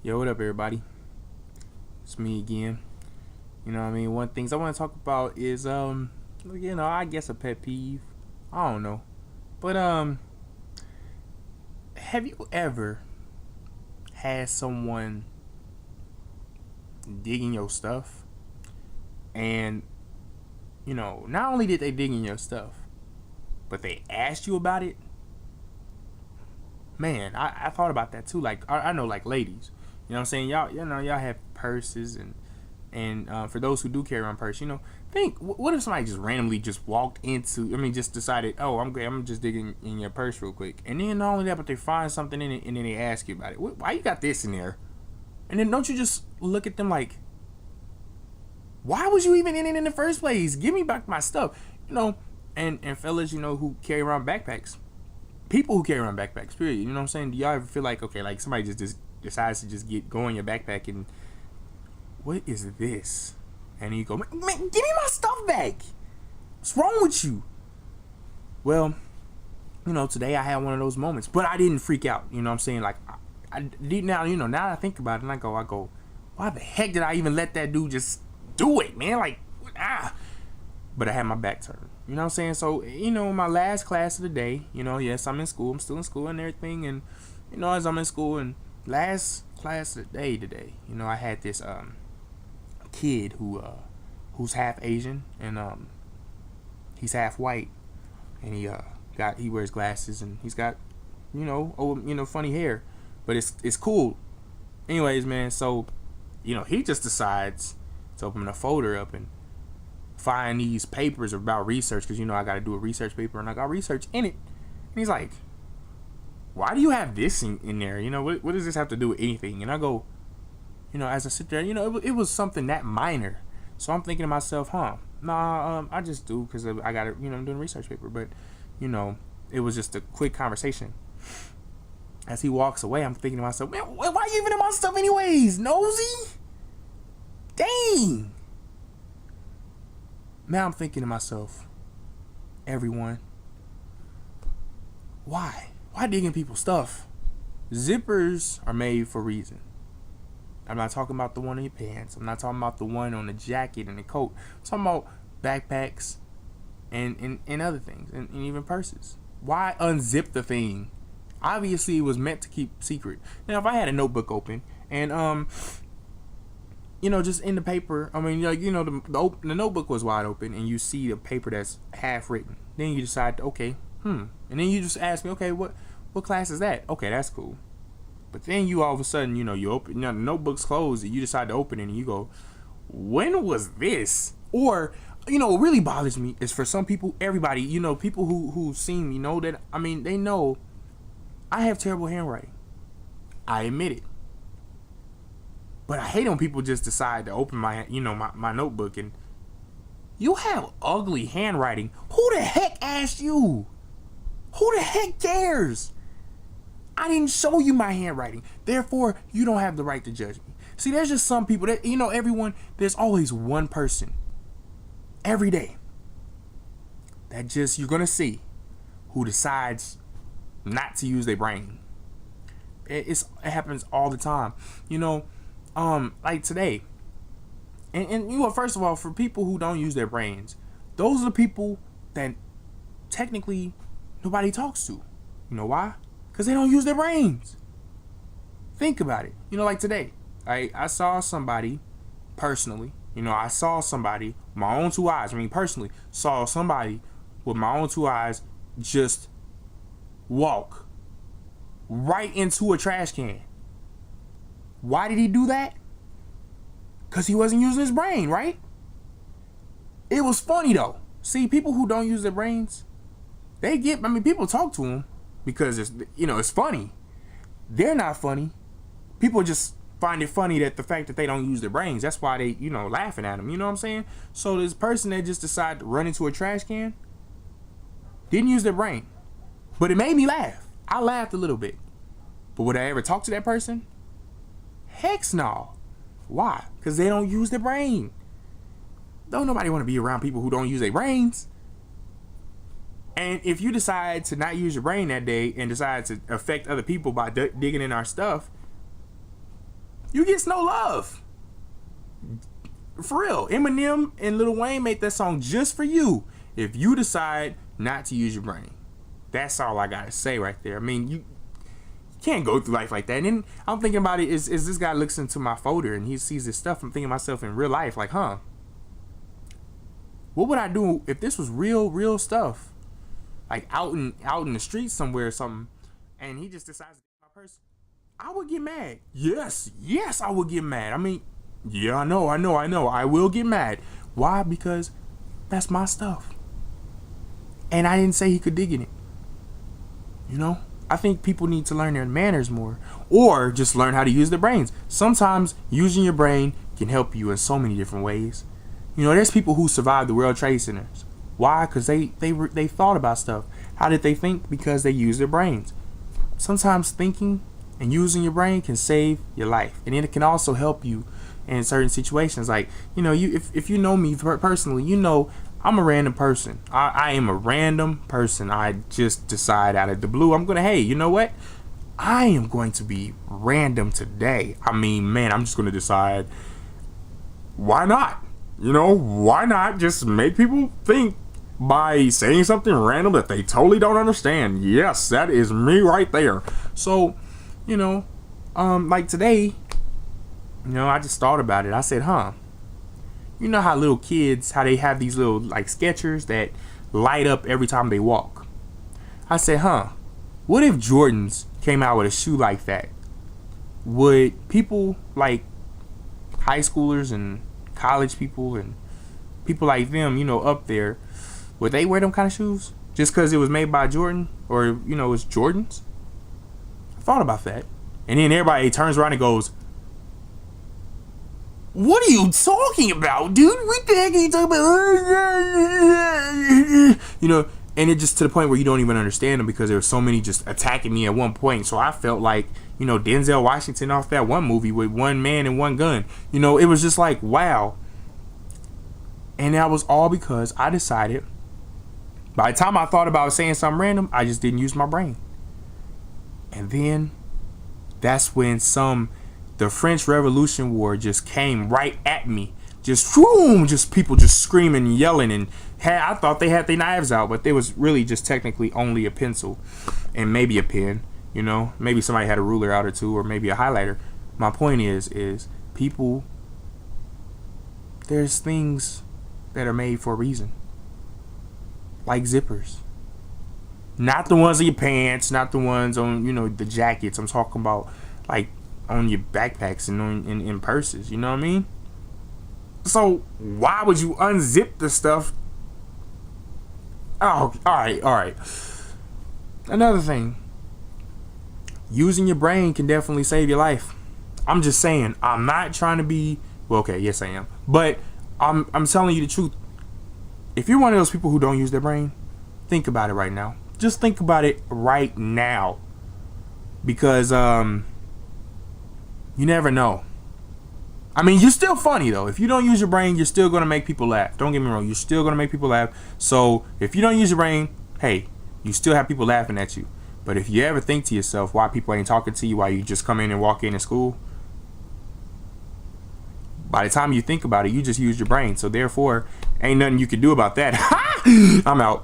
Yo, what up, everybody? It's me again. You know what I mean? One things I want to talk about is, I guess a pet peeve. I don't know. But, have you ever had someone digging your stuff? And, not only did they dig in your stuff, but they asked you about it? Man, I thought about that too. Like, I know, like, ladies. You know what I'm saying? Y'all have purses and for those who do carry around purse, think what if somebody just randomly just walked into, just decided, oh, I'm just digging in your purse real quick, and then not only that, but they find something in it and then they ask you about it. Why you got this in there? And then don't you just look at them like, why was you even in it in the first place? Give me back my stuff, And fellas, who carry around backpacks, people who carry around backpacks, period. You know what I'm saying? Do y'all ever feel like, okay, like somebody just decides to just go in your backpack and what is this? And you go, man, give me my stuff back. What's wrong with you? Well, today I had one of those moments, but I didn't freak out. You know what I'm saying? Like, I deep now, now that I think about it, and I go, why the heck did I even let that dude just do it, man? Like, But I had my back turned. You know what I'm saying? So, my last class of the day, yes, I'm in school. I'm still in school and everything. And, as I'm in school and last class of the day today, I had this kid who's half Asian and he's half white, and he wears glasses and he's got funny hair, but it's cool. Anyways, man, so he just decides to open a folder up and find these papers about research, because I got to do a research paper and I got research in it, and he's like, why do you have this in there? What does this have to do with anything? And I go, as I sit there, it was something that minor. So I'm thinking to myself, I just do because I got it, I'm doing a research paper. But, it was just a quick conversation. As he walks away, I'm thinking to myself, man, why are you even in my stuff anyways? Nosy? Dang. Now I'm thinking to myself, everyone, why? Why digging people's stuff? Zippers are made for a reason. I'm not talking about the one in your pants. I'm not talking about the one on the jacket and the coat. I'm talking about backpacks and other things and even purses. Why unzip the thing? Obviously, it was meant to keep secret. Now, if I had a notebook open and just in the paper, the notebook was wide open and you see the paper that's half written. Then you decide, okay, and then you just ask me, okay, what class is that? Okay, that's cool. But then you all of a sudden, you open, the notebook's closed and you decide to open it and you go, when was this? Or, what really bothers me is for some people, everybody, people who've seen me know that, they know I have terrible handwriting. I admit it. But I hate when people just decide to open my notebook and you have ugly handwriting. Who the heck asked you? Who the heck cares? I didn't show you my handwriting. Therefore, you don't have the right to judge me. See, there's just some people that, everyone, there's always one person every day that just you're going to see who decides not to use their brain. It happens all the time. Like today. And first of all, for people who don't use their brains, those are the people that technically nobody talks to. You know why? Because they don't use their brains. Think about it. Like today, I saw somebody personally. I saw somebody, my own two eyes. Personally, saw somebody with my own two eyes just walk right into a trash can. Why did he do that? Because he wasn't using his brain, right? It was funny though. See, people who don't use their brains, people talk to them because it's funny. They're not funny. People just find it funny that the fact that they don't use their brains. That's why they, laughing at them. You know what I'm saying? So this person that just decided to run into a trash can didn't use their brain. But it made me laugh. I laughed a little bit. But would I ever talk to that person? Heck no. Why? Because they don't use their brain. Don't nobody want to be around people who don't use their brains. And if you decide to not use your brain that day and decide to affect other people by digging in our stuff, You get no love. For real. Eminem and Lil Wayne made that song just for you. If you decide not to use your brain. That's all I gotta say right there. I mean, you can't go through life like that. And then I'm thinking about it, is this guy looks into my folder and he sees this stuff. I'm thinking to myself in real life, like, what would I do if this was real stuff? Like out in the street somewhere or something, and he just decides to get my purse. I would get mad. Yes, I would get mad. I mean, yeah, I know. I will get mad. Why? Because that's my stuff. And I didn't say he could dig in it. You know? I think people need to learn their manners more. Or just learn how to use their brains. Sometimes using your brain can help you in so many different ways. You know, there's people who survived the World Trade Centers. Why? Because they thought about stuff. How did they think? Because they used their brains. Sometimes thinking and using your brain can save your life. And then it can also help you in certain situations. Like, you know, if you know me personally, you know I'm a random person. I am a random person. I just decide out of the blue, I'm going to, hey, you know what? I am going to be random today. I mean, man, I'm just going to decide, why not? You know, why not just make people think by saying something random that they totally don't understand? Yes, that is me right there. So, you know, like today, you know, I just thought about it. I said, you know how little kids, how they have these little like Skechers that light up every time they walk? I said, what if Jordans came out with a shoe like that? Would people like high schoolers and college people and people like them, you know, up there, would they wear them kind of shoes just because it was made by Jordan, or, you know, it's Jordans? I thought about that. And then everybody turns around and goes, what are you talking about, dude? What the heck are you talking about? You know, and it just to the point where you don't even understand them, because there were so many just attacking me at one point. So I felt like, you know, Denzel Washington off that one movie with one man and one gun. You know, it was just like, wow. And that was all because I decided, by the time I thought about saying something random, I just didn't use my brain. And then that's when the French Revolution War just came right at me. Just boom, just people just screaming and yelling, and I thought they had their knives out, but they was really just technically only a pencil and maybe a pen. You know, maybe somebody had a ruler out or two, or maybe a highlighter. My point is people, there's things that are made for a reason. Like zippers. Not the ones on your pants, not the ones on, you know, the jackets. I'm talking about like on your backpacks and on in purses, you know what I mean? So why would you unzip the stuff? Oh, alright. Another thing. Using your brain can definitely save your life. I'm just saying, I'm not trying to be, well, okay, yes I am. But I'm telling you the truth. If you're one of those people who don't use their brain, think about it right now. Just think about it right now. Because you never know. I mean, you're still funny though. If you don't use your brain, you're still gonna make people laugh. Don't get me wrong, you're still gonna make people laugh. So if you don't use your brain, hey, you still have people laughing at you. But if you ever think to yourself why people ain't talking to you, why you just come in and walk in school, by the time you think about it, you just use your brain. So therefore, ain't nothing you can do about that. I'm out.